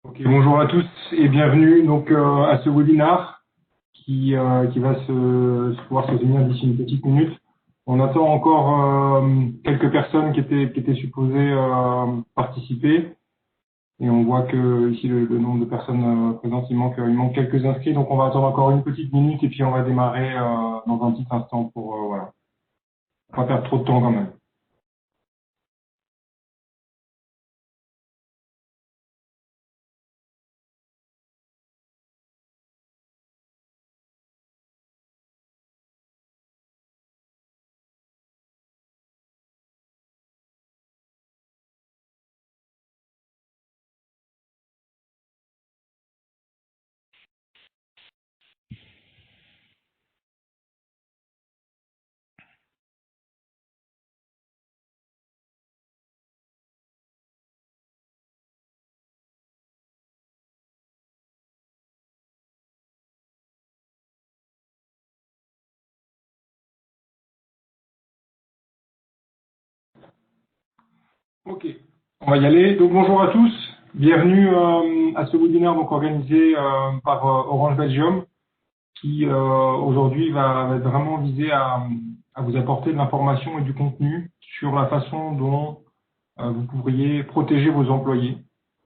Ok, bonjour à tous et bienvenue donc à ce webinaire qui va pouvoir se tenir d'ici une petite minute. On attend encore quelques personnes qui étaient supposées participer et on voit que ici le nombre de personnes présentes il manque quelques inscrits, donc on va attendre encore une petite minute et puis on va démarrer dans un petit instant pour voilà, pas perdre trop de temps quand même. Ok, on va y aller. Donc bonjour à tous, bienvenue à ce webinaire donc organisé par Orange Belgium qui aujourd'hui va être vraiment visé à vous apporter de l'information et du contenu sur la façon dont vous pourriez protéger vos employés,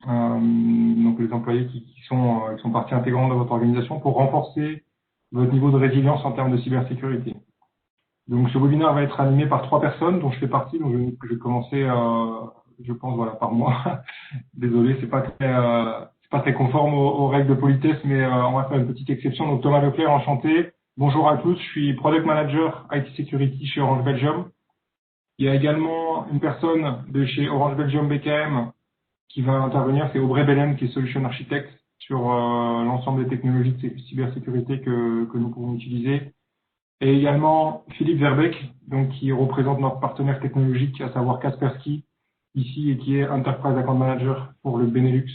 donc les employés qui sont partie intégrante de votre organisation pour renforcer votre niveau de résilience en termes de cybersécurité. Donc ce webinaire va être animé par 3 personnes dont je fais partie, donc je vais commencer je pense voilà par moi. Désolé, c'est pas très conforme aux règles de politesse, mais on va faire une petite exception. Donc Thomas Leclerc, enchanté. Bonjour à tous, je suis Product Manager IT Security chez Orange Belgium. Il y a également une personne de chez Orange Belgium BKM qui va intervenir, c'est Aubrey Bellem qui est Solution Architect sur l'ensemble des technologies de cybersécurité que nous pouvons utiliser. Et également Philippe Verbeek, donc qui représente notre partenaire technologique, à savoir Kaspersky, ici, et qui est Enterprise Account Manager pour le Benelux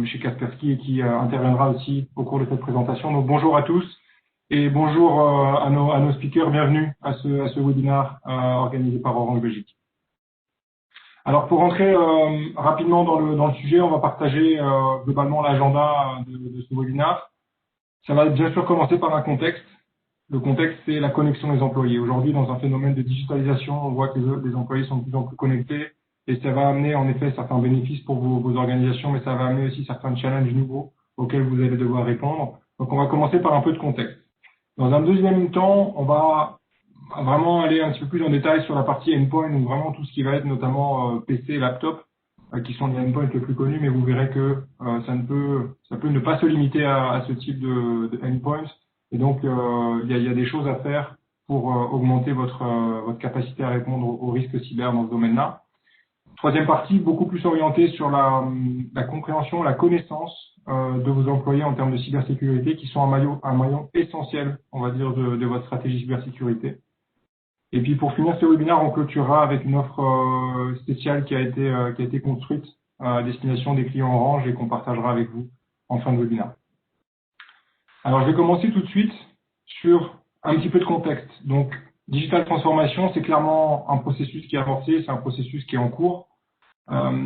chez Kaspersky, et qui interviendra aussi au cours de cette présentation. Donc bonjour à tous, et bonjour à nos speakers, bienvenue à ce webinaire organisé par Orange Belgique. Alors pour rentrer rapidement dans le sujet, on va partager globalement l'agenda de ce webinaire. Ça va bien sûr commencer par un contexte. Le contexte, c'est la connexion des employés. Aujourd'hui, dans un phénomène de digitalisation, on voit que les employés sont de plus en plus connectés et ça va amener en effet certains bénéfices pour vos organisations, mais ça va amener aussi certains challenges nouveaux auxquels vous allez devoir répondre. Donc, on va commencer par un peu de contexte. Dans un deuxième temps, on va vraiment aller un petit peu plus en détail sur la partie endpoint, donc vraiment tout ce qui va être notamment PC, laptop, qui sont les endpoints les plus connus, mais vous verrez que ça peut ne pas se limiter à ce type de endpoints. Et donc, il y a des choses à faire pour augmenter votre capacité à répondre aux risques cyber dans ce domaine-là. Troisième partie, beaucoup plus orientée sur la compréhension, la connaissance de vos employés en termes de cybersécurité, qui sont un maillon essentiel, on va dire, de votre stratégie cybersécurité. Et puis, pour finir ce webinaire, on clôturera avec une offre spéciale qui a été construite à destination des clients Orange et qu'on partagera avec vous en fin de webinaire. Alors, je vais commencer tout de suite sur un petit peu de contexte. Donc, Digital Transformation, c'est clairement un processus qui est avancé, c'est un processus qui est en cours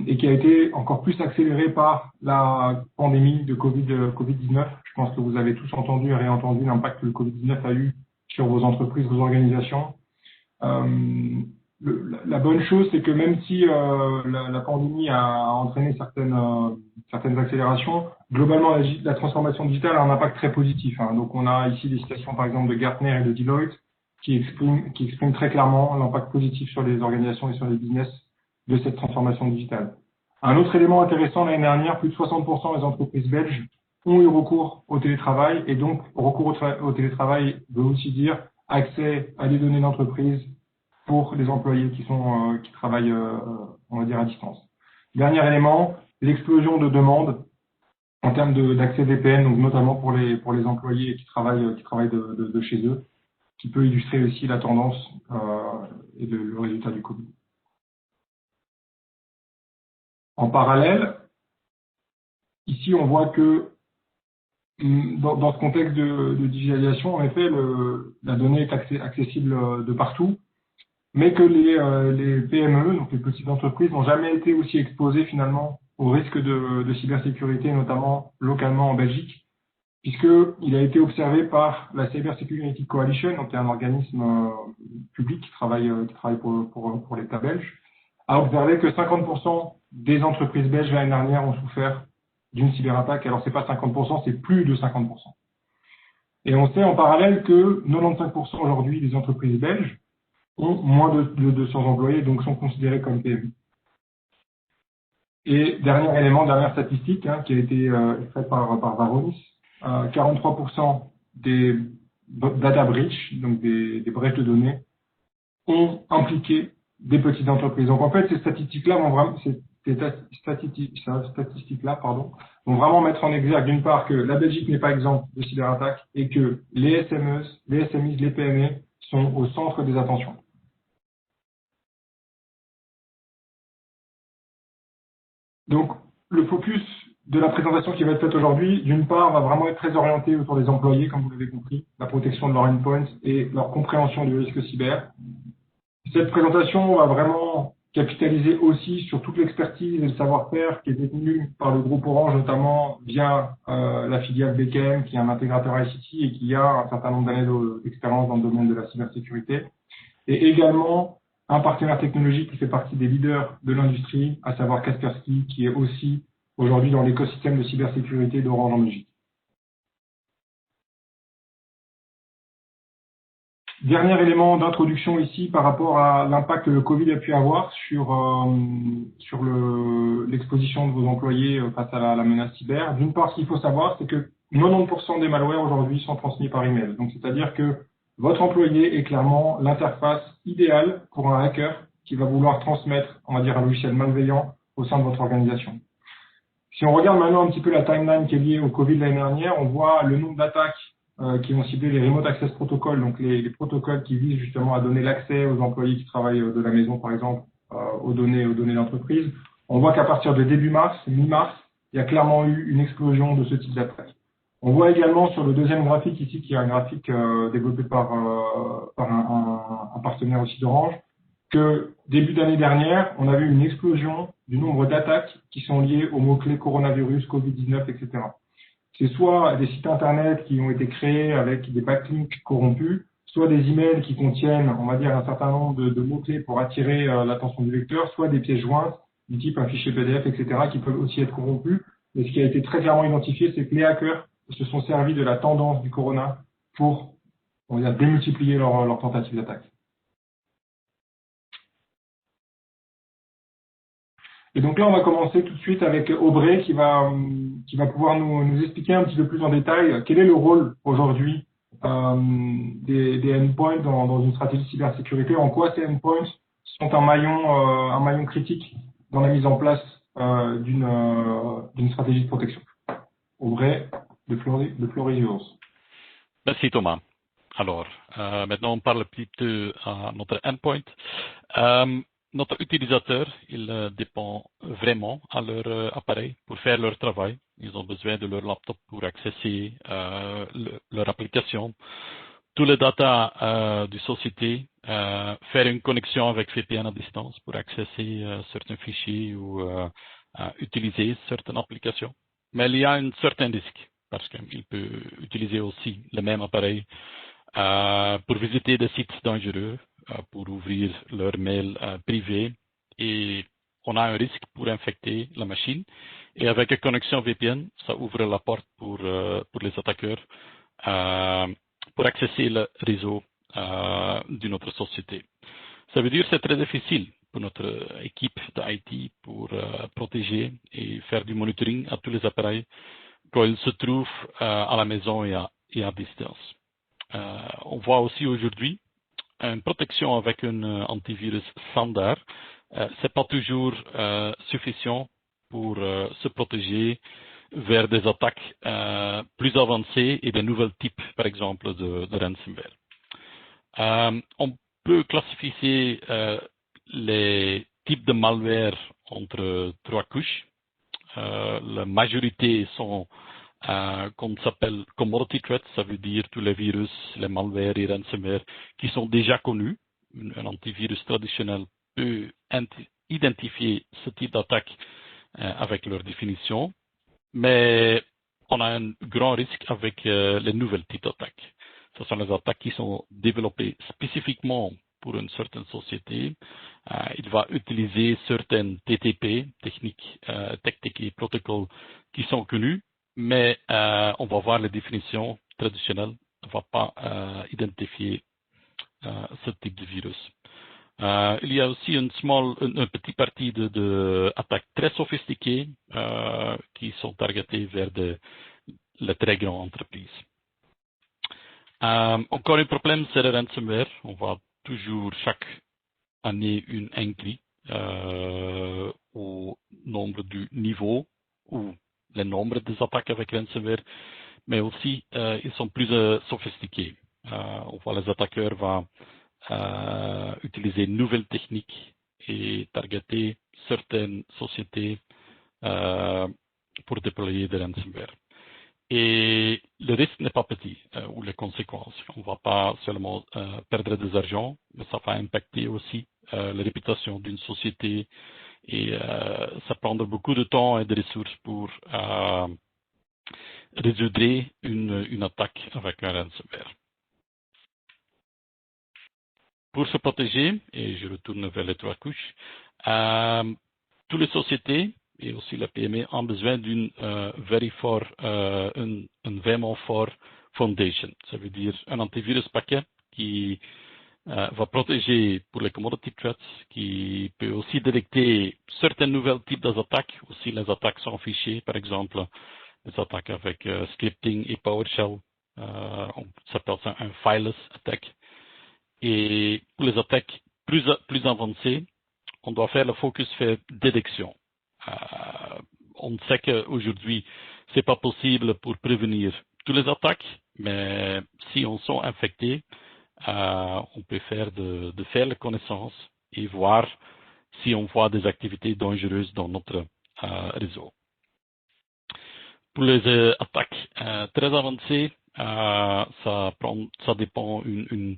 et qui a été encore plus accéléré par la pandémie de Covid-19. Je pense que vous avez tous entendu et réentendu l'impact que le Covid-19 a eu sur vos entreprises, vos organisations. La bonne chose, c'est que même si la pandémie a entraîné certaines accélérations, globalement, la transformation digitale a un impact très positif. Donc, on a ici des citations, par exemple, de Gartner et de Deloitte qui expriment très clairement l'impact positif sur les organisations et sur les business de cette transformation digitale. Un autre élément intéressant, l'année dernière, plus de 60% des entreprises belges ont eu recours au télétravail, et donc recours au télétravail veut aussi dire accès à des données d'entreprise pour les employés qui travaillent, on va dire, à distance. Dernier élément, l'explosion de demandes en termes d'accès VPN, donc notamment pour les employés qui travaillent de chez eux, qui peut illustrer aussi la tendance et le résultat du Covid. En parallèle, ici on voit que dans ce contexte de digitalisation, en effet, la donnée est accessible de partout, mais que les PME, donc les petites entreprises, n'ont jamais été aussi exposées finalement au risque de cybersécurité, notamment localement en Belgique, puisqu'il a été observé par la Cyber Security Coalition, donc un organisme public qui travaille pour l'État belge, a observé que 50% des entreprises belges l'année dernière ont souffert d'une cyberattaque. Alors c'est pas 50%, c'est plus de 50%. Et on sait en parallèle que 95% aujourd'hui des entreprises belges ont moins de 200 employés, donc sont considérées comme PME. Et dernier élément, dernière statistique qui a été faite par Varonis, 43% des data breach, donc des brèches de données, ont impliqué des petites entreprises. Donc en fait, ces statistiques-là vont vraiment, vont vraiment mettre en exergue d'une part que la Belgique n'est pas exempte de cyberattaques et que les SME, les SMI, les PME sont au centre des attentions. Donc le focus de la présentation qui va être faite aujourd'hui, d'une part, va vraiment être très orienté autour des employés, comme vous l'avez compris, la protection de leur endpoint et leur compréhension du risque cyber. Cette présentation va vraiment capitaliser aussi sur toute l'expertise et le savoir-faire qui est détenu par le groupe Orange, notamment via la filiale BKM, qui est un intégrateur ICT et qui a un certain nombre d'années d'expérience dans le domaine de la cybersécurité. Et également un partenaire technologique qui fait partie des leaders de l'industrie, à savoir Kaspersky, qui est aussi aujourd'hui dans l'écosystème de cybersécurité d'Orange en Belgique. Dernier élément d'introduction ici par rapport à l'impact que le Covid a pu avoir sur l'exposition de vos employés face à la menace cyber. D'une part, ce qu'il faut savoir, c'est que 90% des malwares aujourd'hui sont transmis par email. Donc, c'est-à-dire que votre employé est clairement l'interface idéale pour un hacker qui va vouloir transmettre, on va dire, un logiciel malveillant au sein de votre organisation. Si on regarde maintenant un petit peu la timeline qui est liée au Covid l'année dernière, on voit le nombre d'attaques qui ont ciblé les Remote Access Protocols, donc les protocoles qui visent justement à donner l'accès aux employés qui travaillent de la maison, par exemple, aux données d'entreprise. On voit qu'à partir de début mars, mi-mars, il y a clairement eu une explosion de ce type d'attaque. On voit également sur le deuxième graphique ici, qui est un graphique développé par un partenaire aussi d'Orange, que début d'année dernière, on a vu une explosion du nombre d'attaques qui sont liées aux mots-clés coronavirus, Covid-19, etc. C'est soit des sites internet qui ont été créés avec des backlinks corrompus, soit des emails qui contiennent, on va dire, un certain nombre de mots-clés pour attirer l'attention du lecteur, soit des pièces jointes du type un fichier PDF, etc., qui peuvent aussi être corrompus. Mais ce qui a été très clairement identifié, c'est que les hackers se sont servis de la tendance du corona pour, on va dire, démultiplier leur tentative d'attaque. Et donc là, on va commencer tout de suite avec Aubrey qui va pouvoir nous expliquer un petit peu plus en détail quel est le rôle aujourd'hui des endpoints dans une stratégie de cybersécurité, en quoi ces endpoints sont un maillon critique dans la mise en place d'une stratégie de protection. Aubrey, the floor is yours. Merci Thomas. Alors, maintenant on parle plutôt à notre endpoint. Notre utilisateur, il dépend vraiment à leur appareil pour faire leur travail. Ils ont besoin de leur laptop pour accéder leur application, tous les data de société, faire une connexion avec VPN à distance pour accéder certains fichiers ou utiliser certaines applications. Mais il y a un certain risque parce qu'il peut utiliser aussi le même appareil pour visiter des sites dangereux, pour ouvrir leur mail privé et on a un risque pour infecter la machine. Et avec une connexion VPN, ça ouvre la porte pour les attaqueurs pour accéder le réseau d'une autre société. Ça veut dire que c'est très difficile pour notre équipe d'IT pour protéger et faire du monitoring à tous les appareils quand ils se trouvent à la maison et à distance. On voit aussi aujourd'hui une protection avec un antivirus standard. C'est pas toujours suffisant pour se protéger vers des attaques plus avancées et de nouveaux types, par exemple, de ransomware. On peut classifier les types de malware entre 3 couches. La majorité sont qu'on s'appelle commodity threats, ça veut dire tous les virus, les malwares et ransomware qui sont déjà connus. Un antivirus traditionnel peut identifier ce type d'attaque avec leur définition, mais on a un grand risque avec les nouvelles types d'attaques. Ce sont les attaques qui sont développées spécifiquement pour une certaine société. Il va utiliser certaines TTP, techniques et protocoles qui sont connus, mais on va voir les définitions traditionnelles. On ne va pas identifier ce type de virus. Il y a aussi une petite partie d'attaques très sophistiquées qui sont targetées vers les très grandes entreprises. Encore un problème, c'est le ransomware. On voit toujours chaque année une increase au nombre du niveau ou le nombre des attaques avec ransomware, mais aussi ils sont plus sophistiqués. On voit les attaqueurs vont utiliser de nouvelles techniques et targeter certaines sociétés pour déployer des ransomware. Et le risque n'est pas petit, ou les conséquences. On ne va pas seulement perdre des argent, mais ça va impacter aussi la réputation d'une société et ça prendra beaucoup de temps et de ressources pour résoudre une attaque avec un ransomware. Pour se protéger, et je retourne vers les trois couches, toutes les sociétés et aussi la PME ont besoin d'une vraiment fort foundation. Ça veut dire un antivirus paquet qui va protéger pour les commodity threats, qui peut aussi détecter certains nouveaux types d'attaques, aussi les attaques sans fichier, par exemple, les attaques avec scripting et PowerShell. On s'appelle ça un fileless attack. Et pour les attaques plus avancées, on doit faire le focus sur détection. On sait qu'aujourd'hui, c'est pas possible pour prévenir toutes les attaques, mais si on sont infectés, on peut faire faire la connaissance et voir si on voit des activités dangereuses dans notre réseau. Pour les attaques très avancées, ça dépend une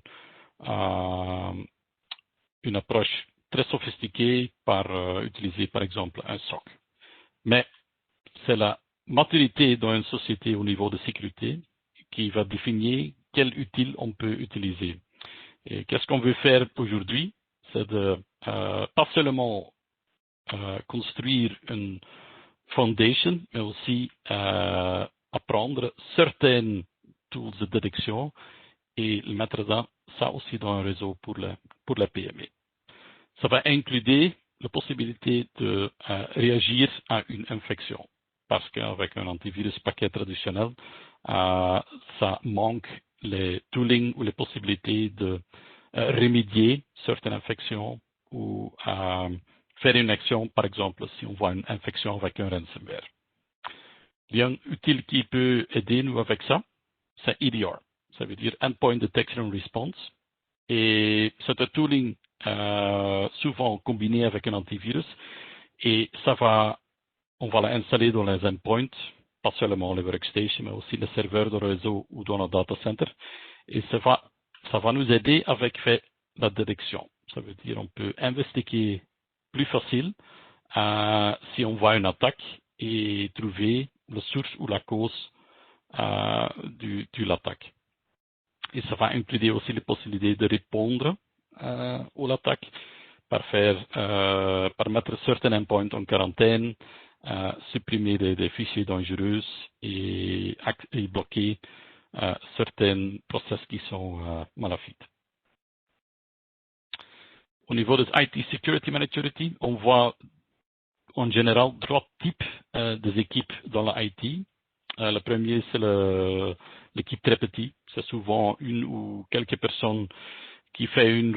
approche très sophistiquée par utiliser par exemple un SOC. Mais c'est la maturité dans une société au niveau de sécurité qui va définir quel outil on peut utiliser. Et qu'est-ce qu'on veut faire aujourd'hui? C'est de pas seulement construire une foundation, mais aussi apprendre certaines tools de détection et mettre ça aussi dans un réseau pour la PME. Ça va inclure la possibilité de réagir à une infection. Parce qu'avec un antivirus paquet traditionnel, ça manque les tooling ou les possibilités de remédier certaines infections ou faire une action, par exemple, si on voit une infection avec un ransomware. Il y a un outil qui peut aider nous avec ça, c'est EDR. Ça veut dire Endpoint Detection and Response. Et c'est un tooling souvent combiné avec un antivirus. Et on va l'installer dans les endpoints, pas seulement les workstations, mais aussi les serveurs de réseau ou dans le data center. Et ça va nous aider avec la détection. Ça veut dire on peut investiguer plus facile si on voit une attaque et trouver la source ou la cause de l'attaque. Et ça va inclure aussi les possibilités de répondre à l'attaque par mettre certains endpoints en quarantaine, supprimer des fichiers dangereux et bloquer certains process qui sont maléfiques. Au niveau des IT Security Maturity, on voit en général trois types des équipes dans la IT. Le premier, c'est l'équipe très petite. C'est souvent une ou quelques personnes qui fait une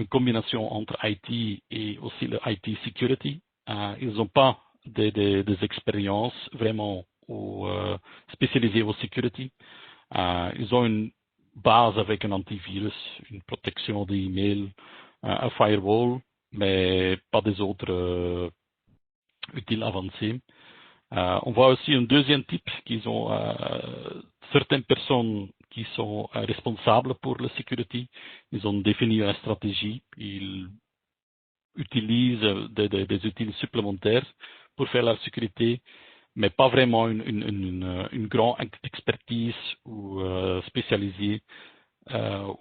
combinaison entre IT et aussi le IT Security. Ils n'ont pas des expériences vraiment spécialisées au security. Ils ont une base avec un antivirus, une protection des emails, un firewall, mais pas des autres outils avancés. On voit aussi un deuxième type qui ont certaines personnes qui sont responsables pour la sécurité. Ils ont défini une stratégie. Ils utilisent des outils supplémentaires pour faire la sécurité, mais pas vraiment une grande expertise ou spécialisée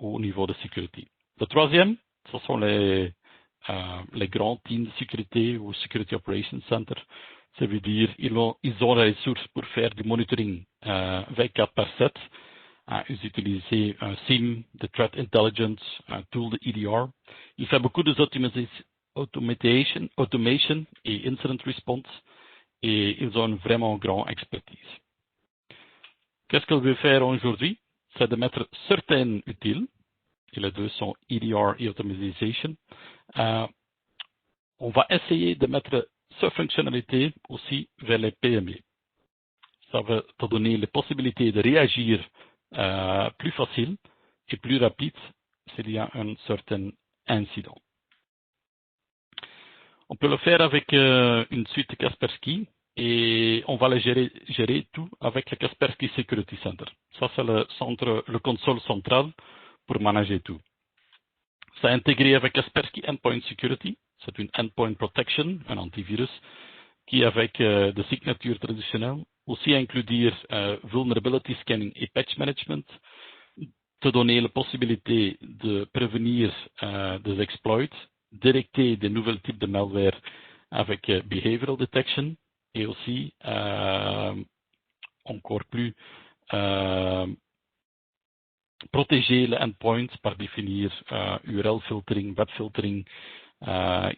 au niveau de sécurité. Le troisième, ce sont les grands teams de sécurité ou Security Operations Center. Ça veut dire ils ont les ressources pour faire du monitoring 24/7. Ils utilisent un SIEM, de Threat Intelligence, un tool de EDR. Ils font beaucoup automation et incident response et ils ont une vraiment grande expertise. Qu'est-ce qu'on veut faire aujourd'hui? C'est de mettre certains utiles, et les deux sont EDR et Automation. On va essayer de mettre cette fonctionnalité aussi vers les PME. Ça va te donner la possibilité de réagir plus facile et plus rapide s'il y a un certain incident. On peut le faire avec une suite Kaspersky et on va le gérer tout avec le Kaspersky Security Center. Ça, c'est le console central pour manager tout. C'est intégré avec Kaspersky Endpoint Security. C'est une Endpoint Protection, un antivirus, qui avec des signatures traditionnelles aussi inclure Vulnerability Scanning et Patch Management, te donner la possibilité de prévenir des exploits, détecter des nouveaux types de malware avec Behavioral Detection et aussi encore plus protéger le endpoint par définir URL filtering, web filtering,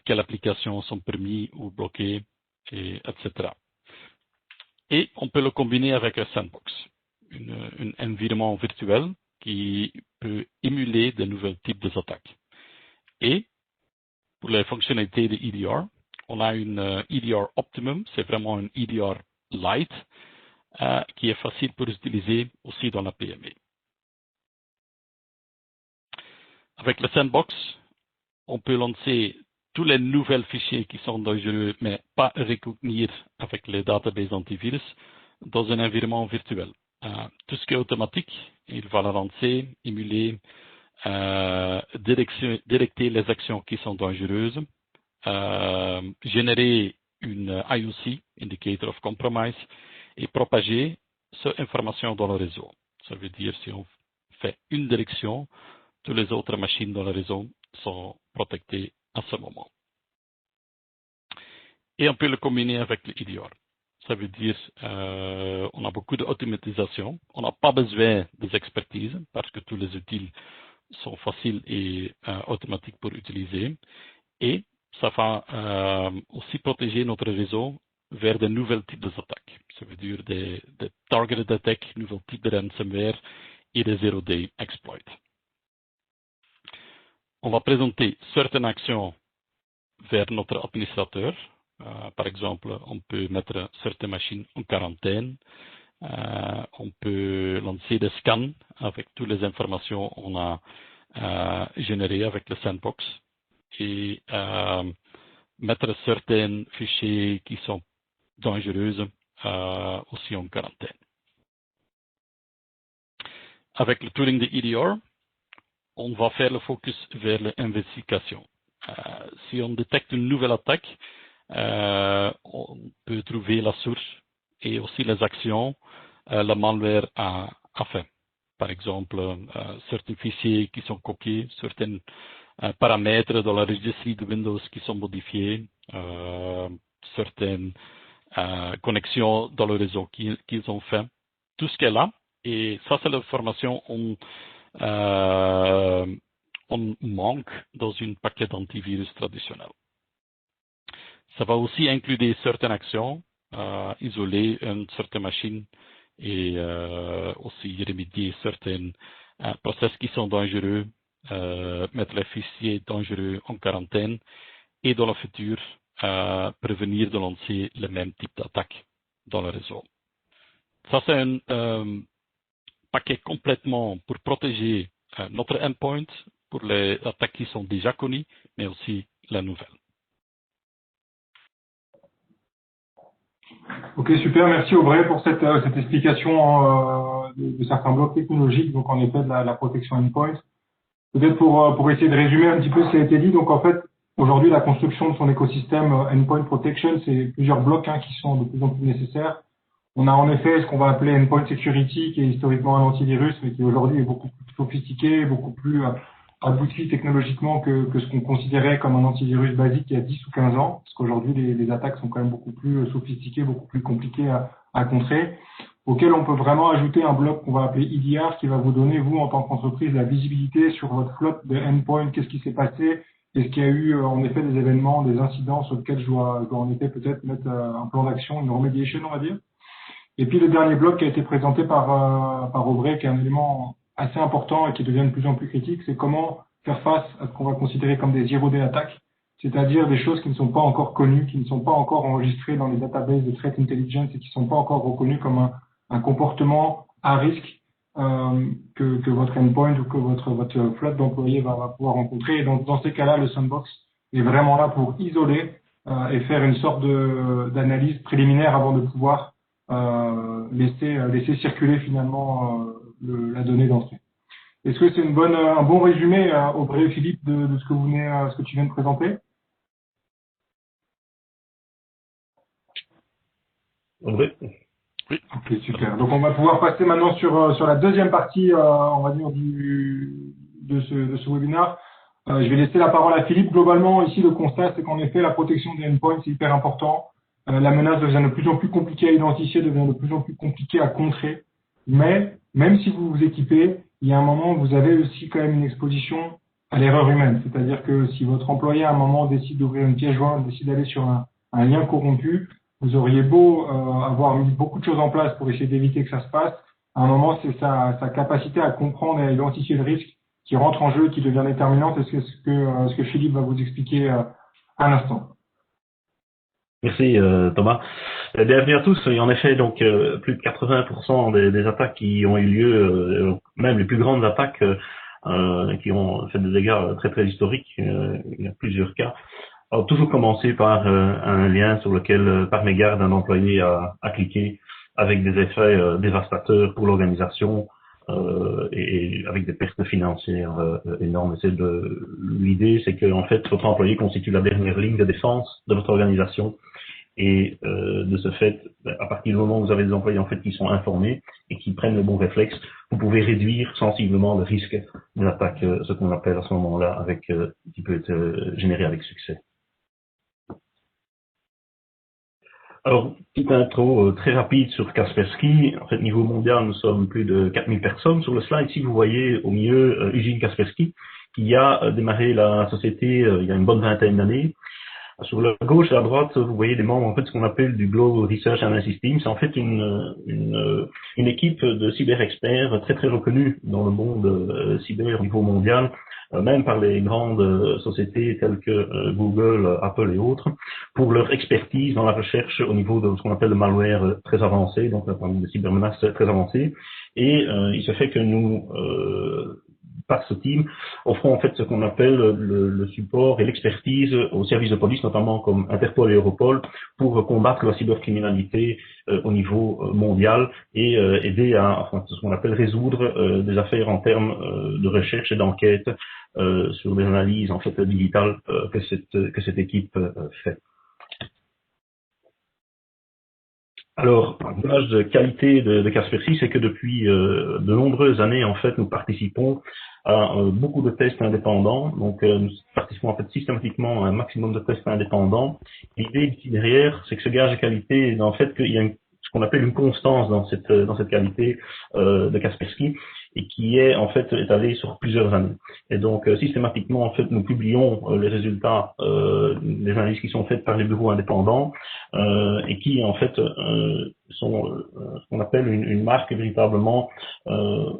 quelles applications sont permises ou bloquées, etc. Et on peut le combiner avec un sandbox, un environnement virtuel qui peut émuler de nouveaux types d'attaques. Et pour les fonctionnalités de EDR, on a une EDR Optimum, c'est vraiment un EDR Lite qui est facile pour utiliser aussi dans la PME. Avec le sandbox, on peut lancer tous les nouveaux fichiers qui sont dangereux, mais pas reconnaître avec les databases antivirus dans un environnement virtuel. Tout ce qui est automatique, il va le lancer, émuler, détecter les actions qui sont dangereuses, générer une IOC, Indicator of Compromise, et propager cette information dans le réseau. Ça veut dire si on fait une direction, toutes les autres machines dans le réseau sont protégées à ce moment. Et on peut le combiner avec le EDR. Ça veut dire on a beaucoup d'automatisation. On n'a pas besoin des expertises parce que tous les outils sont faciles et automatiques pour utiliser. Et ça va aussi protéger notre réseau vers de nouveaux types d'attaques. Ça veut dire des targeted attacks, nouveaux types de ransomware et des zero-day exploits. On va présenter certaines actions vers notre administrateur. Par exemple, on peut mettre certaines machines en quarantaine. On peut lancer des scans avec toutes les informations qu'on a générées avec le sandbox et mettre certains fichiers qui sont dangereux aussi en quarantaine. Avec le tooling de EDR, on va faire le focus vers l'investigation. Si on détecte une nouvelle attaque, on peut trouver la source et aussi les actions le malware a fait. Par exemple, certains fichiers qui sont copiés, certains paramètres dans la registrie de Windows qui sont modifiés, certaines connexions dans le réseau qu'ils ont fait. Tout ce qui est là. Et ça, c'est l'information on manque dans une paquet d'antivirus traditionnel. Ça va aussi inclure certaines actions, isoler une certaine machine et aussi remédier certains process qui sont dangereux, mettre les fichiers dangereux en quarantaine et dans le futur prévenir de lancer le même type d'attaque dans le réseau. Ça, c'est un paquet complètement pour protéger notre endpoint pour les attaques qui sont déjà connues, mais aussi la nouvelle. Ok, super. Merci Aubray pour cette explication de certains blocs technologiques, donc en effet de la protection endpoint. Peut-être pour essayer de résumer un petit peu ce qui a été dit. Donc en fait, aujourd'hui, la construction de son écosystème Endpoint Protection, c'est plusieurs blocs qui sont de plus en plus nécessaires. On a en effet ce qu'on va appeler Endpoint Security, qui est historiquement un antivirus, mais qui aujourd'hui est beaucoup plus sophistiqué, beaucoup plus abouti technologiquement que ce qu'on considérait comme un antivirus basique il y a 10 ou 15 ans, parce qu'aujourd'hui, les attaques sont quand même beaucoup plus sophistiquées, beaucoup plus compliquées à contrer, auquel on peut vraiment ajouter un bloc qu'on va appeler EDR, qui va vous donner, vous, en tant qu'entreprise, la visibilité sur votre flotte de endpoint, qu'est-ce qui s'est passé, est-ce qu'il y a eu en effet des événements, des incidents sur lesquels je dois en effet peut-être mettre un plan d'action, une remediation, on va dire. Et puis le dernier bloc qui a été présenté par Aubrey, qui est un élément assez important et qui devient de plus en plus critique, c'est comment faire face à ce qu'on va considérer comme des zero day attaques, c'est-à-dire des choses qui ne sont pas encore connues, qui ne sont pas encore enregistrées dans les databases de threat intelligence et qui ne sont pas encore reconnues comme un comportement à risque que votre endpoint ou que votre flotte d'employés va pouvoir rencontrer. Et donc dans ces cas-là, le sandbox est vraiment là pour isoler et faire une sorte d'analyse préliminaire avant de pouvoir laisser circuler finalement la donnée d'entrée. Est-ce que c'est un bon résumé, Aubrey et Philippe, de ce que tu viens de présenter? Aubrey? Oui. Ok, super. Donc on va pouvoir passer maintenant sur la deuxième partie, on va dire, de ce webinaire. Je vais laisser la parole à Philippe. Globalement, ici, le constat, c'est qu'en effet, la protection des endpoints, c'est hyper important. La menace devient de plus en plus compliquée à identifier, devient de plus en plus compliquée à contrer. Mais même si vous vous équipez, il y a un moment où vous avez aussi quand même une exposition à l'erreur humaine. C'est-à-dire que si votre employé à un moment décide d'ouvrir une pièce jointe, décide d'aller sur un lien corrompu, vous auriez beau avoir mis beaucoup de choses en place pour essayer d'éviter que ça se passe, à un moment, c'est sa capacité à comprendre et à identifier le risque qui rentre en jeu et qui devient déterminante. C'est ce que Philippe va vous expliquer à l'instant. Merci Thomas. Bienvenue à tous. Et en effet, donc plus de 80% des attaques qui ont eu lieu, même les plus grandes attaques qui ont fait des dégâts très très historiques, il y a plusieurs cas, ont toujours commencé par un lien sur lequel, par mégarde, un employé a cliqué, avec des effets dévastateurs pour l'organisation et avec des pertes financières énormes. L'idée, c'est que en fait, votre employé constitue la dernière ligne de défense de votre organisation. Et de ce fait, à partir du moment où vous avez des employés en fait qui sont informés et qui prennent le bon réflexe, vous pouvez réduire sensiblement le risque d'une attaque, ce qu'on appelle à ce moment-là, qui peut être généré avec succès. Alors, petite intro très rapide sur Kaspersky. En fait, niveau mondial, nous sommes plus de 4000 personnes. Sur le slide, ici, vous voyez au milieu Eugene Kaspersky, qui a démarré la société il y a une bonne vingtaine d'années. Sur la gauche et à droite, vous voyez des membres en fait ce qu'on appelle du Global Research Analysis Team. C'est en fait une équipe de cyber-experts très très reconnue dans le monde cyber au niveau mondial, même par les grandes sociétés telles que Google, Apple et autres, pour leur expertise dans la recherche au niveau de ce qu'on appelle le malware très avancé, donc de cybermenaces très avancées. Et il se fait que nous par ce team, offront en fait ce qu'on appelle le support et l'expertise aux services de police, notamment comme Interpol et Europol, pour combattre la cybercriminalité au niveau mondial et aider à ce qu'on appelle résoudre des affaires en termes de recherche et d'enquête sur des analyses en fait digitales que cette équipe fait. Alors, l'image de qualité de Kaspersky, c'est que depuis de nombreuses années, en fait, nous participons à beaucoup de tests indépendants. Donc, nous participons en fait systématiquement à un maximum de tests indépendants. L'idée ici derrière, c'est que ce gage de qualité, en fait, qu'il y a ce qu'on appelle une constance dans cette qualité de Kaspersky et qui est en fait étalée sur plusieurs années. Et donc systématiquement en fait nous publions les résultats des analyses qui sont faites par les bureaux indépendants et qui en fait sont ce qu'on appelle une marque véritablement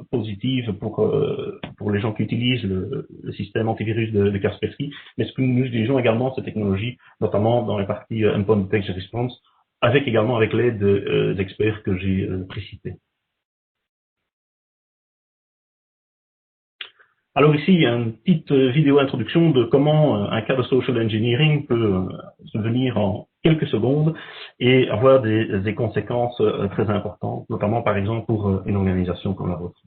positive pour les gens qui utilisent le système antivirus de Kaspersky, mais ce que nous utilisons également cette technologie, notamment dans les parties Endpoint Detection Response, avec l'aide des experts que j'ai précités. Alors ici, il y a une petite vidéo introduction de comment un cas de social engineering peut se venir en quelques secondes et avoir des conséquences très importantes, notamment par exemple pour une organisation comme la vôtre.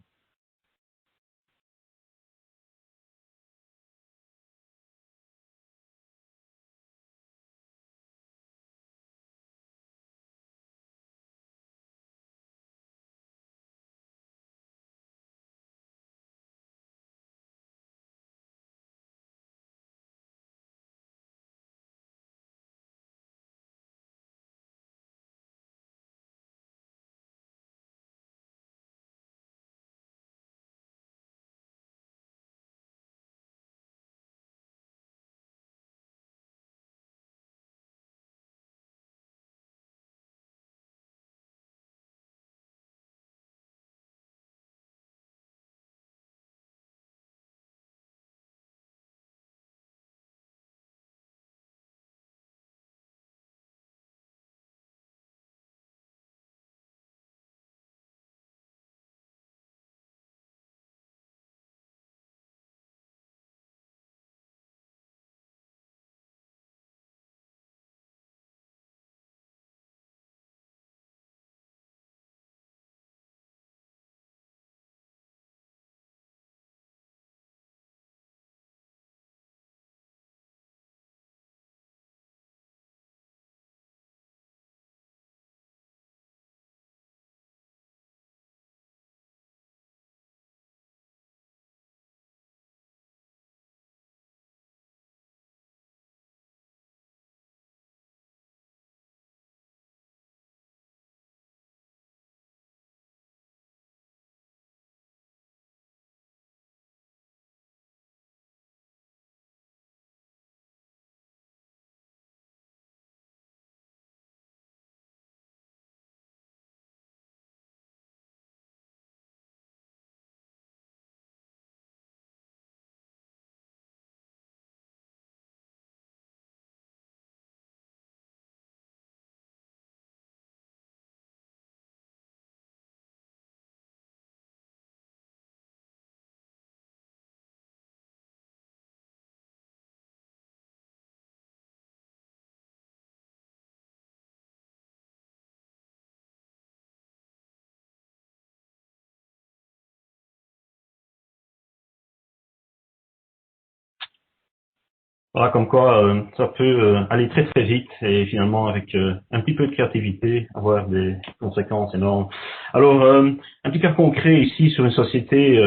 Voilà, comme quoi ça peut aller très très vite et finalement avec un petit peu de créativité avoir des conséquences énormes. Alors un petit cas concret ici sur une société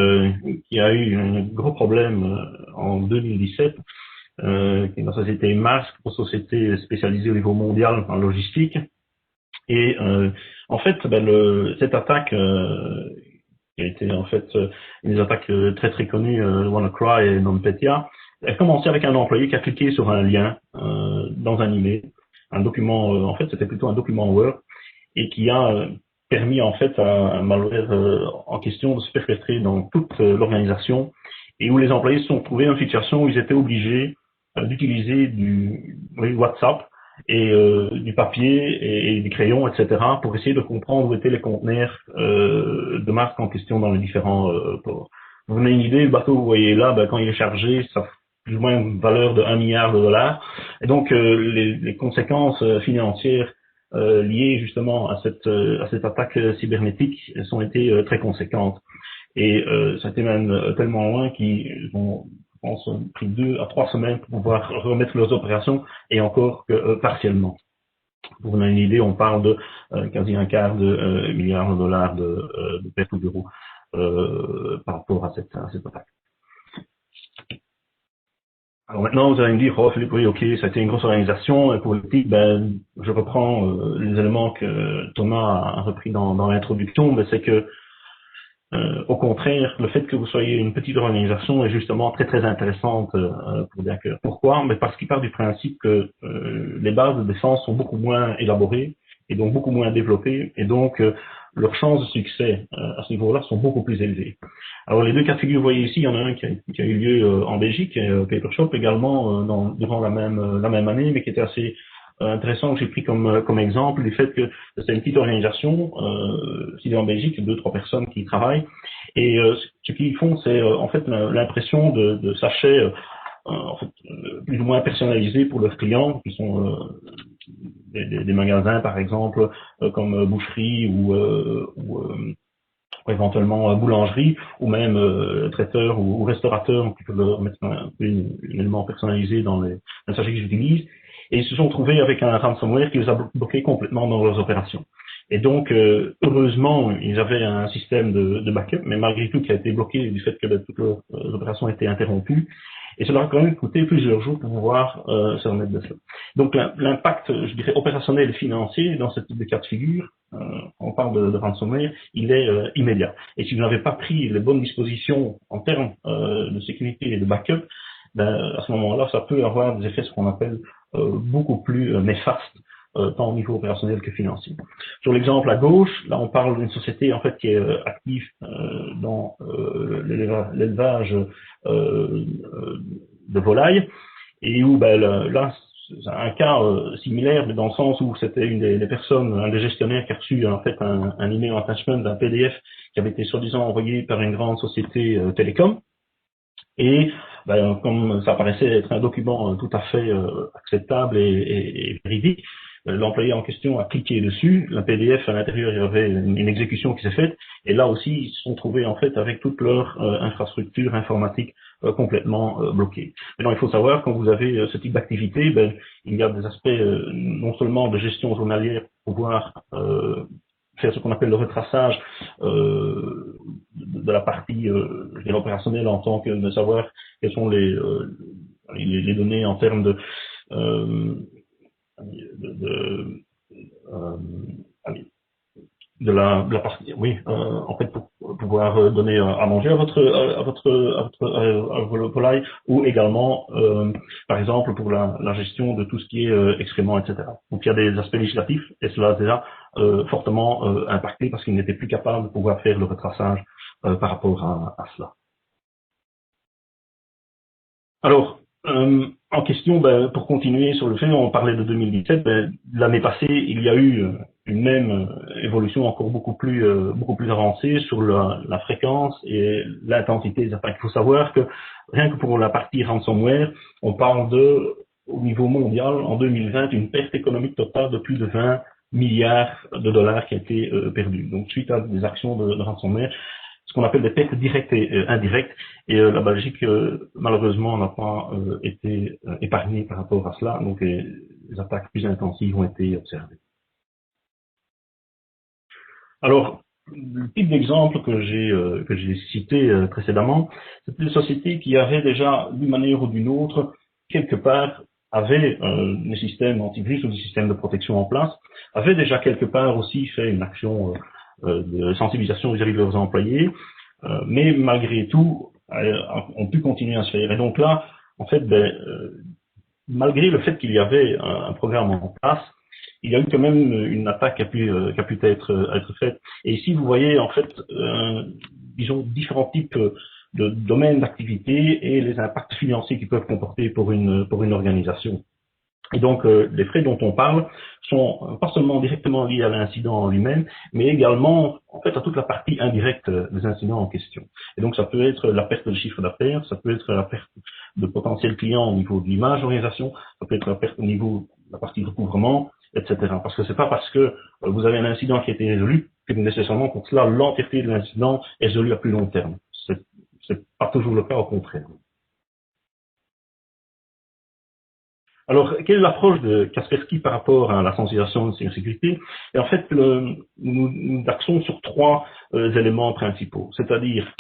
qui a eu un gros problème en 2017, qui est la société Maersk, une société spécialisée au niveau mondial en logistique. Et en fait, cette attaque qui a été en fait une des attaques très très connues, WannaCry et NotPetya, elle a commencé avec un employé qui a cliqué sur un lien dans un email, un document, en fait c'était plutôt un document Word, et qui a permis en fait à un malware en question de se perpétrer dans toute l'organisation, et où les employés se sont trouvés dans une situation où ils étaient obligés d'utiliser du WhatsApp et du papier et des crayons, etc., pour essayer de comprendre où étaient les conteneurs de marque en question dans les différents ports. Vous avez une idée, le bateau, vous voyez là, quand il est chargé, ça a plus ou moins une valeur de 1 milliard de dollars. Et donc, les conséquences financières liées justement à cette attaque cybernétique ont été très conséquentes. Et ça a été même tellement loin qu'ils ont, je pense, pris 2 à 3 semaines pour pouvoir remettre leurs opérations, et encore que partiellement. Pour vous donner une idée, on parle de quasi un quart de milliard de dollars de pertes ou d'euros par rapport à cette attaque. Alors maintenant, vous allez me dire, oh Philippe, oui, ok, ça a été une grosse organisation politique. Je reprends les éléments que Thomas a repris dans l'introduction, mais c'est que au contraire, le fait que vous soyez une petite organisation est justement très très intéressante pour des hackers. Pourquoi? Mais parce qu'il part du principe que les bases de défense sont beaucoup moins élaborées et donc beaucoup moins développées, et donc leurs chances de succès à ce niveau-là sont beaucoup plus élevées. Alors les deux cas de figure que vous voyez ici, il y en a un qui a eu lieu en Belgique, Papershop également durant la même année, mais qui était assez intéressant, que j'ai pris comme exemple du fait que c'est une petite organisation, située en Belgique, 2-3 personnes qui y travaillent, et ce qu'ils font, c'est en fait l'impression de sachets en fait, plus ou moins personnalisés pour leurs clients, qui sont des magasins par exemple, comme boucherie ou éventuellement boulangerie, ou même traiteur ou restaurateur, qui peuvent leur mettre un élément personnalisé dans les sachets qu'ils utilisent. Et ils se sont trouvés avec un ransomware qui les a bloqués complètement dans leurs opérations. Et donc, heureusement, ils avaient un système de backup, mais malgré tout, qui a été bloqué du fait que toutes leurs opérations étaient interrompues. Et cela a quand même coûté plusieurs jours pour pouvoir se remettre de cela. Donc, l'impact, je dirais, opérationnel et financier dans ce type de cas de figure, on parle de ransomware, il est immédiat. Et si vous n'avez pas pris les bonnes dispositions en termes de sécurité et de backup, à ce moment-là, ça peut avoir des effets, ce qu'on appelle beaucoup plus néfastes, tant au niveau opérationnel que financier. Sur l'exemple à gauche, là on parle d'une société en fait qui est active dans l'élevage de volailles, et où là c'est un cas similaire, mais dans le sens où c'était une des personnes, un des gestionnaires qui a reçu en fait un email attachment d'un PDF qui avait été soi-disant envoyé par une grande société télécom, et comme ça paraissait être un document tout à fait acceptable et véridique, l'employé en question a cliqué dessus, la PDF à l'intérieur, il y avait une exécution qui s'est faite, et là aussi ils se sont trouvés en fait avec toute leur infrastructure informatique complètement bloquée. Maintenant il faut savoir, quand vous avez ce type d'activité, il y a des aspects non seulement de gestion journalière pour pouvoir faire ce qu'on appelle le retraçage de la partie opérationnelle, en tant que de savoir quelles sont les données en termes de la partie, oui, en fait pour pouvoir donner à manger à vos volailles, ou également par exemple pour la gestion de tout ce qui est excréments, etc. Donc il y a des aspects législatifs, et cela a déjà fortement impacté parce qu'ils n'étaient plus capables de pouvoir faire le retraçage par rapport à cela. Alors, en question, pour continuer sur le fait, on parlait de 2017, l'année passée, il y a eu une même évolution encore beaucoup plus avancée sur la fréquence et l'intensité des attaques. Il faut savoir que rien que pour la partie ransomware, on parle au niveau mondial, en 2020, une perte économique totale de plus de 20 milliards de dollars qui a été perdue. Donc, suite à des actions de ransomware, ce qu'on appelle des pertes directes et indirectes. Et la Belgique, malheureusement, n'a pas été épargnée par rapport à cela. Donc, les attaques plus intensives ont été observées. Alors, le type d'exemple que j'ai cité précédemment, c'est des sociétés qui avaient déjà, d'une manière ou d'une autre, quelque part, avaient des systèmes antivirus ou des systèmes de protection en place, avaient déjà quelque part aussi fait une action de sensibilisation vis-à-vis de leurs employés, mais malgré tout, ont pu continuer à se faire. Et donc là, en fait, malgré le fait qu'il y avait un programme en place, il y a eu quand même une attaque qui a pu être faite. Et ici, vous voyez en fait, disons, différents types de domaines d'activité et les impacts financiers qu'ils peuvent comporter pour une organisation. Et donc, les frais dont on parle sont pas seulement directement liés à l'incident en lui-même, mais également, en fait, à toute la partie indirecte des incidents en question. Et donc, ça peut être la perte de chiffre d'affaires, ça peut être la perte de potentiels clients au niveau de l'image d'organisation, ça peut être la perte au niveau de la partie recouvrement, etc. Parce que c'est pas parce que vous avez un incident qui a été résolu que nécessairement pour cela, l'entièreté de l'incident est résolue à plus long terme. C'est pas toujours le cas, au contraire. Alors, quelle est l'approche de Kaspersky par rapport à la sensibilisation de cybersécurité? Et en fait, nous axons sur trois éléments principaux, c'est-à-dire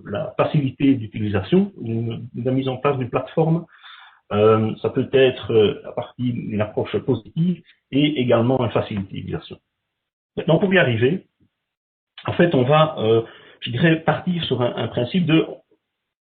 la facilité d'utilisation, la mise en place d'une plateforme, ça peut être à partir d'une approche positive et également une facilité d'utilisation. Maintenant, pour y arriver, en fait, on va, je dirais, partir sur un principe de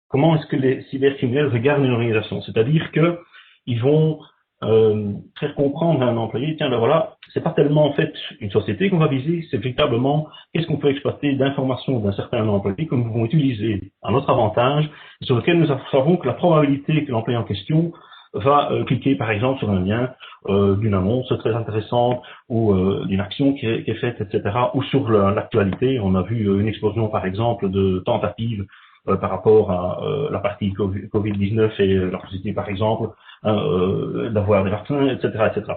comment est-ce que les cybercriminels regardent une organisation, c'est-à-dire que ils vont faire comprendre à un employé, tiens, ben voilà, c'est pas tellement en fait une société qu'on va viser, c'est véritablement qu'est-ce qu'on peut exploiter d'informations d'un certain employé que nous pouvons utiliser à notre avantage, sur lequel nous savons que la probabilité que l'employé en question va cliquer par exemple sur un lien d'une annonce très intéressante ou d'une action qui est faite, etc. Ou sur l'actualité, on a vu une explosion par exemple de tentatives par rapport à la partie Covid-19 et la possibilité, par exemple, d'avoir des vaccins, etc., etc.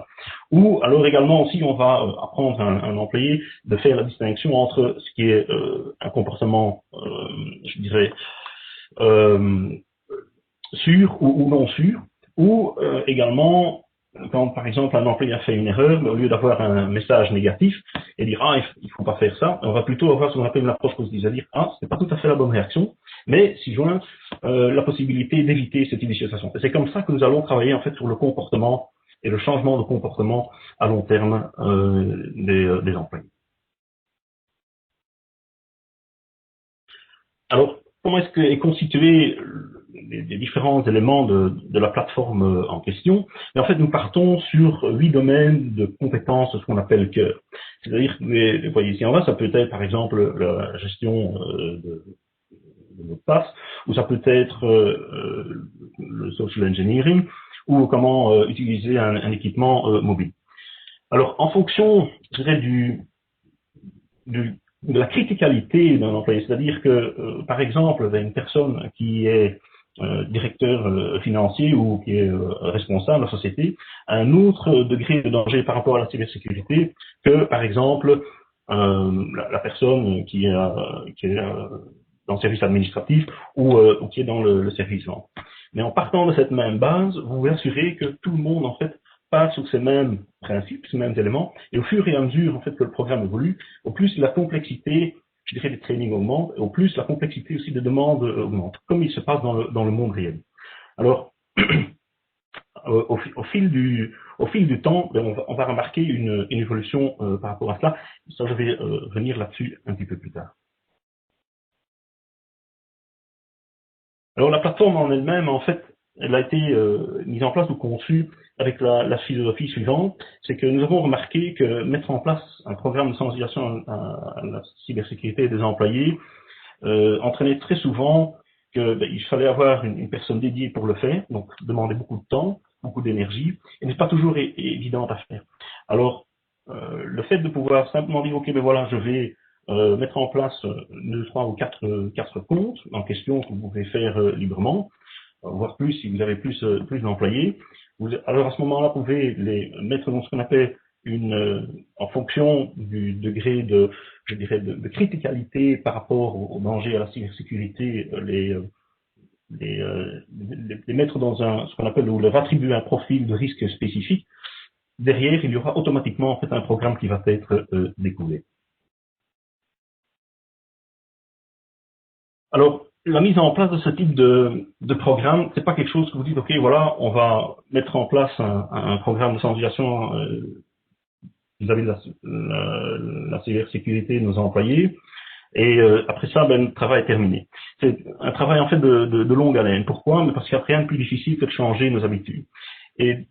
Ou alors également aussi, on va apprendre à un employé de faire la distinction entre ce qui est un comportement, je dirais, sûr ou non sûr, ou également quand par exemple un employé a fait une erreur, au lieu d'avoir un message négatif et dire ah il faut pas faire ça, on va plutôt avoir ce qu'on appelle une approche positive, c'est-à-dire ah c'est pas tout à fait la bonne réaction, mais si joint la possibilité d'éviter cette initiation. Et c'est comme ça que nous allons travailler en fait sur le comportement et le changement de comportement à long terme des employés. Alors comment est-ce qu'est constitué les différents éléments de la plateforme en question? Et en fait, nous partons sur 8 domaines de compétences, ce qu'on appelle cœur. C'est-à-dire que, vous voyez ici en bas, ça peut être par exemple la gestion de mot de passe, ou ça peut être le social engineering, ou comment utiliser un équipement mobile. Alors, en fonction, je dirais, de la criticalité d'un employé, c'est-à-dire que, par exemple, une personne qui est directeur financier ou qui est responsable de la société a un autre degré de danger par rapport à la cybersécurité que, par exemple, la personne qui est dans le service administratif ou qui est dans le service vente. Mais en partant de cette même base, vous vous assurez que tout le monde, en fait, part sur ces mêmes principes, ces mêmes éléments, et au fur et à mesure, en fait, que le programme évolue, au plus la complexité, je dirais, des trainings augmente, et au plus la complexité aussi des demandes augmente, comme il se passe dans le monde réel. Alors, au fil du temps, on va remarquer une évolution par rapport à cela. Ça, je vais revenir là-dessus un petit peu plus tard. Alors, la plateforme en elle-même, en fait, elle a été mise en place ou conçue avec la philosophie suivante, c'est que nous avons remarqué que mettre en place un programme de sensibilisation à la cybersécurité des employés entraînait très souvent qu'il fallait avoir une personne dédiée pour le faire, donc demander beaucoup de temps, beaucoup d'énergie, et n'est pas toujours évident à faire. Alors, le fait de pouvoir simplement dire, ok, ben voilà, je vais mettre en place 2, 3 ou 4 comptes en question que vous pouvez faire librement, voire plus si vous avez plus d'employés. Alors à ce moment-là, vous pouvez les mettre dans ce qu'on appelle en fonction du degré de, je dirais, de criticalité par rapport au danger à la cybersécurité, les mettre dans ce qu'on appelle, ou leur attribuer un profil de risque spécifique. Derrière, il y aura automatiquement en fait un programme qui va être découvert. Alors, la mise en place de ce type de programme, c'est pas quelque chose que vous dites, ok, voilà, on va mettre en place un programme de sensibilisation vis-à-vis de la cybersécurité de nos employés, et après ça, le travail est terminé. C'est un travail en fait de longue haleine. Pourquoi? Parce qu'il n'y a rien de plus difficile que de changer nos habitudes. Et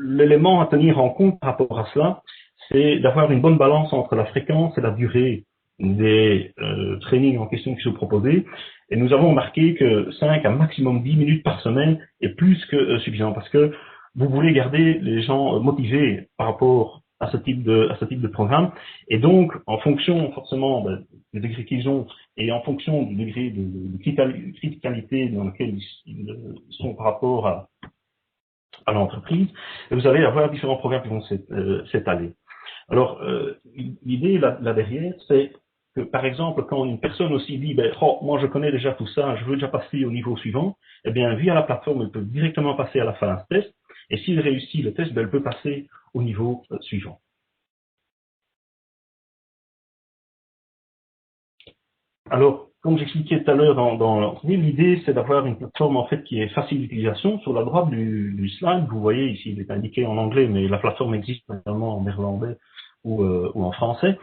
l'élément à tenir en compte par rapport à cela, c'est d'avoir une bonne balance entre la fréquence et la durée des trainings en question qui sont proposés. Et nous avons remarqué que 5 à maximum 10 minutes par semaine est plus que suffisant, parce que vous voulez garder les gens motivés par rapport à ce type de programme. Et donc, en fonction forcément du degré qu'ils ont et en fonction du degré de criticalité dans lequel ils sont par rapport à l'entreprise, vous allez avoir différents programmes qui vont s'étaler. Alors, l'idée là derrière, c'est que, par exemple, quand une personne aussi dit, moi je connais déjà tout ça, je veux déjà passer au niveau suivant, eh bien, via la plateforme, elle peut directement passer à la phase test, et s'il réussit le test, elle peut passer au niveau suivant. Alors, comme j'expliquais tout à l'heure dans l'entrée, l'idée c'est d'avoir une plateforme en fait qui est facile d'utilisation. Sur la droite du slide, vous voyez ici, il est indiqué en anglais, mais la plateforme existe également en néerlandais ou en français,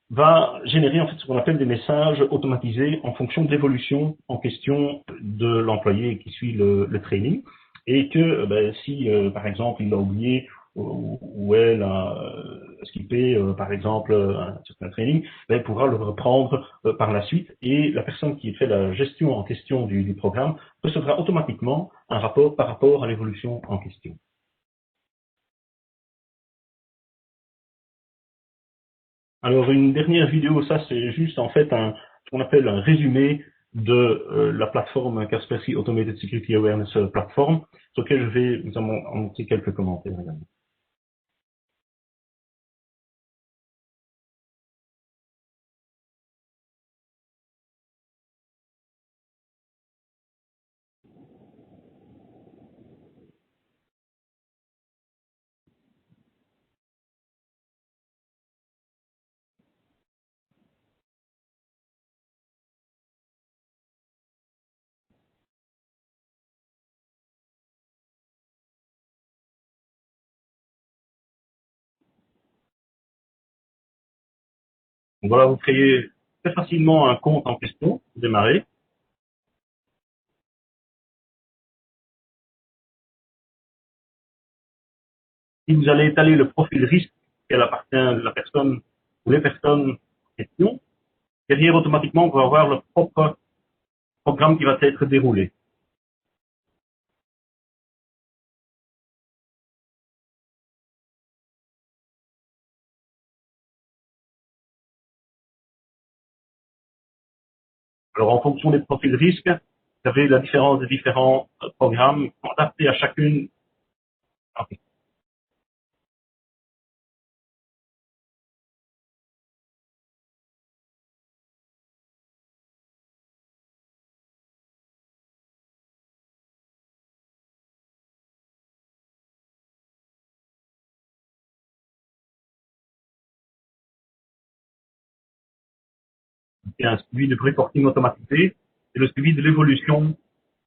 va générer en fait ce qu'on appelle des messages automatisés en fonction de l'évolution en question de l'employé qui suit le training, et que si par exemple il a oublié ou elle a skippé par exemple un certain training, elle pourra le reprendre par la suite, et la personne qui fait la gestion en question du programme recevra automatiquement un rapport par rapport à l'évolution en question. Alors, une dernière vidéo, ça c'est juste en fait ce qu'on appelle un résumé de la plateforme Kaspersky Automated Security Awareness Platform, sur laquelle je vais vous en monter quelques commentaires également. Donc voilà, vous créez très facilement un compte en question, vous démarrez. Si vous allez étaler le profil risque qu'elle appartient à la personne ou les personnes en question, derrière automatiquement on va avoir le propre programme qui va être déroulé. Alors en fonction des profils risques, vous avez la différence des différents programmes adaptés à chacune. Il y a un suivi de reporting automatisé et le suivi de l'évolution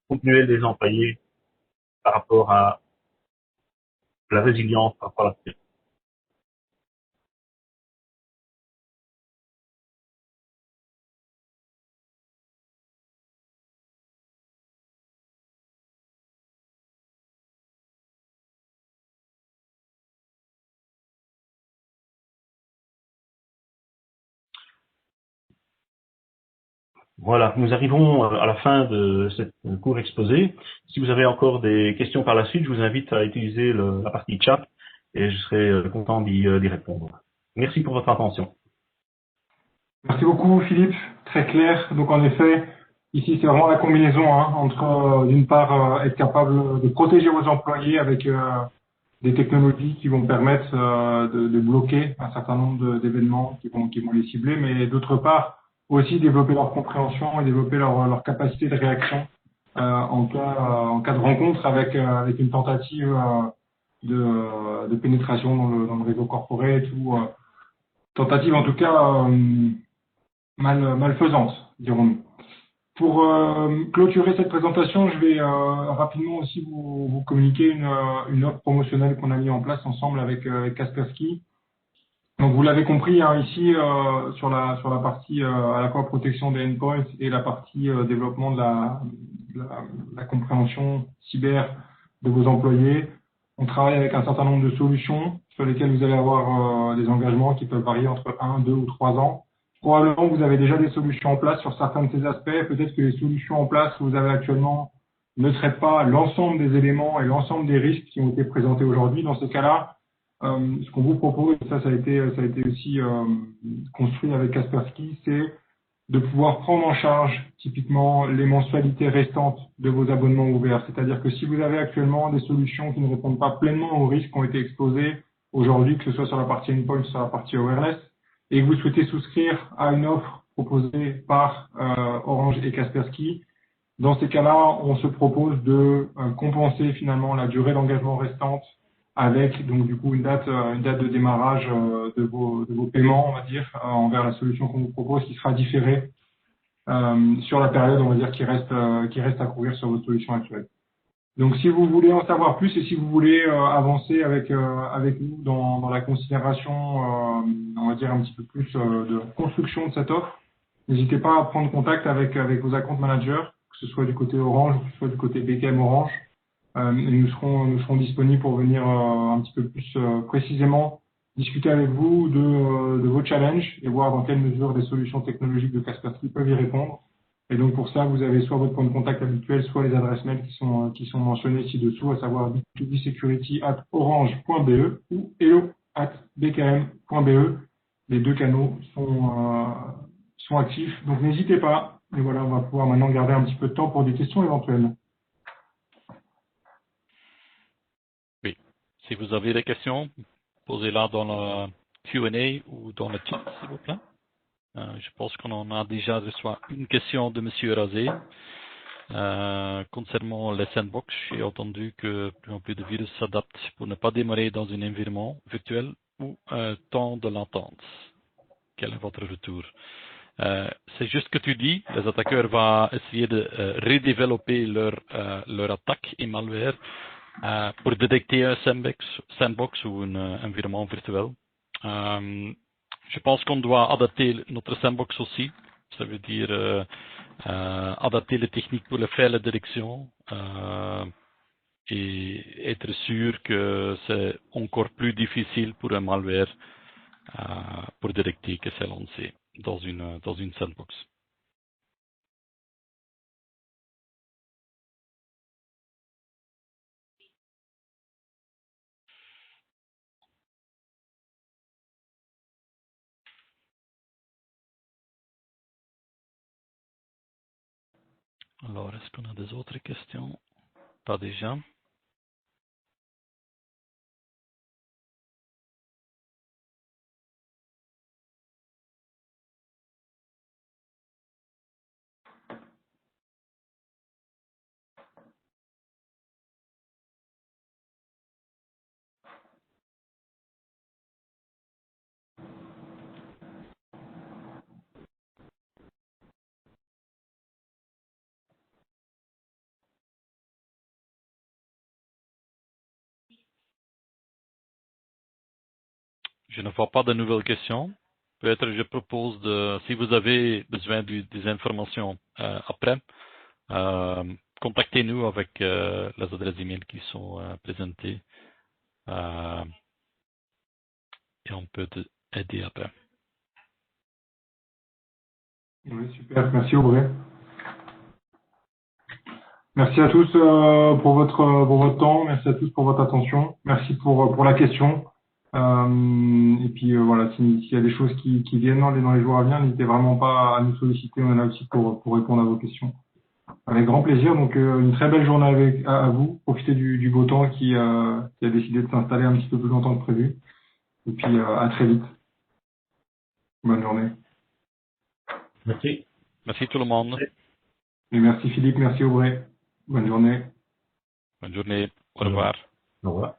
continuelle des employés par rapport à la résilience, par rapport à la sécurité. Voilà, nous arrivons à la fin de cette court exposé. Si vous avez encore des questions par la suite, je vous invite à utiliser la partie chat et je serai content d'y répondre. Merci pour votre attention. Merci beaucoup Philippe, très clair. Donc en effet, ici c'est vraiment la combinaison entre d'une part être capable de protéger vos employés avec des technologies qui vont permettre de bloquer un certain nombre d'événements qui vont les cibler, mais d'autre part aussi développer leur compréhension et développer leur capacité de réaction en cas de rencontre avec une tentative de pénétration dans le réseau corporate ou tentative en tout cas malfaisante, dirons-nous. Pour clôturer cette présentation, je vais rapidement aussi vous communiquer une offre promotionnelle qu'on a mis en place ensemble avec Kaspersky. Donc vous l'avez compris hein, ici sur la partie à la fois protection des endpoints et la partie développement de la compréhension cyber de vos employés. On travaille avec un certain nombre de solutions sur lesquelles vous allez avoir des engagements qui peuvent varier entre 1, 2 ou 3 ans. Probablement, vous avez déjà des solutions en place sur certains de ces aspects. Peut-être que les solutions en place que vous avez actuellement ne traitent pas l'ensemble des éléments et l'ensemble des risques qui ont été présentés aujourd'hui. Dans ce cas-là, ce qu'on vous propose, ça a été aussi construit avec Kaspersky, c'est de pouvoir prendre en charge typiquement les mensualités restantes de vos abonnements ouverts. C'est-à-dire que si vous avez actuellement des solutions qui ne répondent pas pleinement aux risques qui ont été exposés aujourd'hui, que ce soit sur la partie endpoint, sur la partie awareness, et que vous souhaitez souscrire à une offre proposée par Orange et Kaspersky, dans ces cas-là, on se propose de compenser finalement la durée d'engagement restante avec donc du coup une date de démarrage de vos paiements, on va dire, envers la solution qu'on vous propose, qui sera différée sur la période, on va dire, qui reste à couvrir sur votre solution actuelle. Donc, si vous voulez en savoir plus et si vous voulez avancer avec nous dans la considération, on va dire un petit peu plus de construction de cette offre, n'hésitez pas à prendre contact avec vos account managers, que ce soit du côté Orange ou que ce soit du côté BKM Orange. Et nous serons disponibles pour venir un petit peu plus précisément discuter avec vous de vos challenges et voir dans quelle mesure des solutions technologiques de Kaspersky peuvent y répondre. Et donc pour ça, vous avez soit votre point de contact habituel, soit les adresses mail qui sont mentionnées ci-dessous, à savoir b2bsecurity@orange.be ou hello@bkm.be. Les deux canaux sont actifs, donc n'hésitez pas. Et voilà, on va pouvoir maintenant garder un petit peu de temps pour des questions éventuelles. Oui. Si vous avez des questions, posez-la dans le Q&A ou dans le chat, s'il vous plaît. Je pense qu'on en a déjà reçu une question de M. Razé. Concernant les sandbox, j'ai entendu que plus en plus de virus s'adaptent pour ne pas démarrer dans un environnement virtuel ou temps de latence. Quel est votre retour? C'est juste ce que tu dis, les attaqueurs vont essayer de redévelopper leur attaque et malware pour détecter un sandbox ou un environnement virtuel. Je pense qu'on doit adapter notre sandbox aussi. Ça veut dire adapter les techniques pour faire la détection et être sûr que c'est encore plus difficile pour un malware pour détecter que c'est lancé dans une sandbox. Alors, est-ce qu'on a des autres questions? Pas déjà. Je ne vois pas de nouvelles questions. Peut-être je propose si vous avez besoin des informations après, contactez-nous avec les adresses email qui sont présentées et on peut aider après. Oui, super. Merci Aubry. Merci à tous pour votre temps. Merci à tous pour votre attention. Merci pour la question. Et puis voilà, s'il y a des choses qui viennent dans les jours à venir, n'hésitez vraiment pas à nous solliciter. On est là aussi pour répondre à vos questions. Avec grand plaisir. Donc, une très belle journée à vous. Profitez du beau temps qui a décidé de s'installer un petit peu plus longtemps que prévu. Et puis, à très vite. Bonne journée. Merci. Merci tout le monde. Et merci Philippe, merci Aubray. Bonne journée. Bonne journée. Au revoir. Au revoir.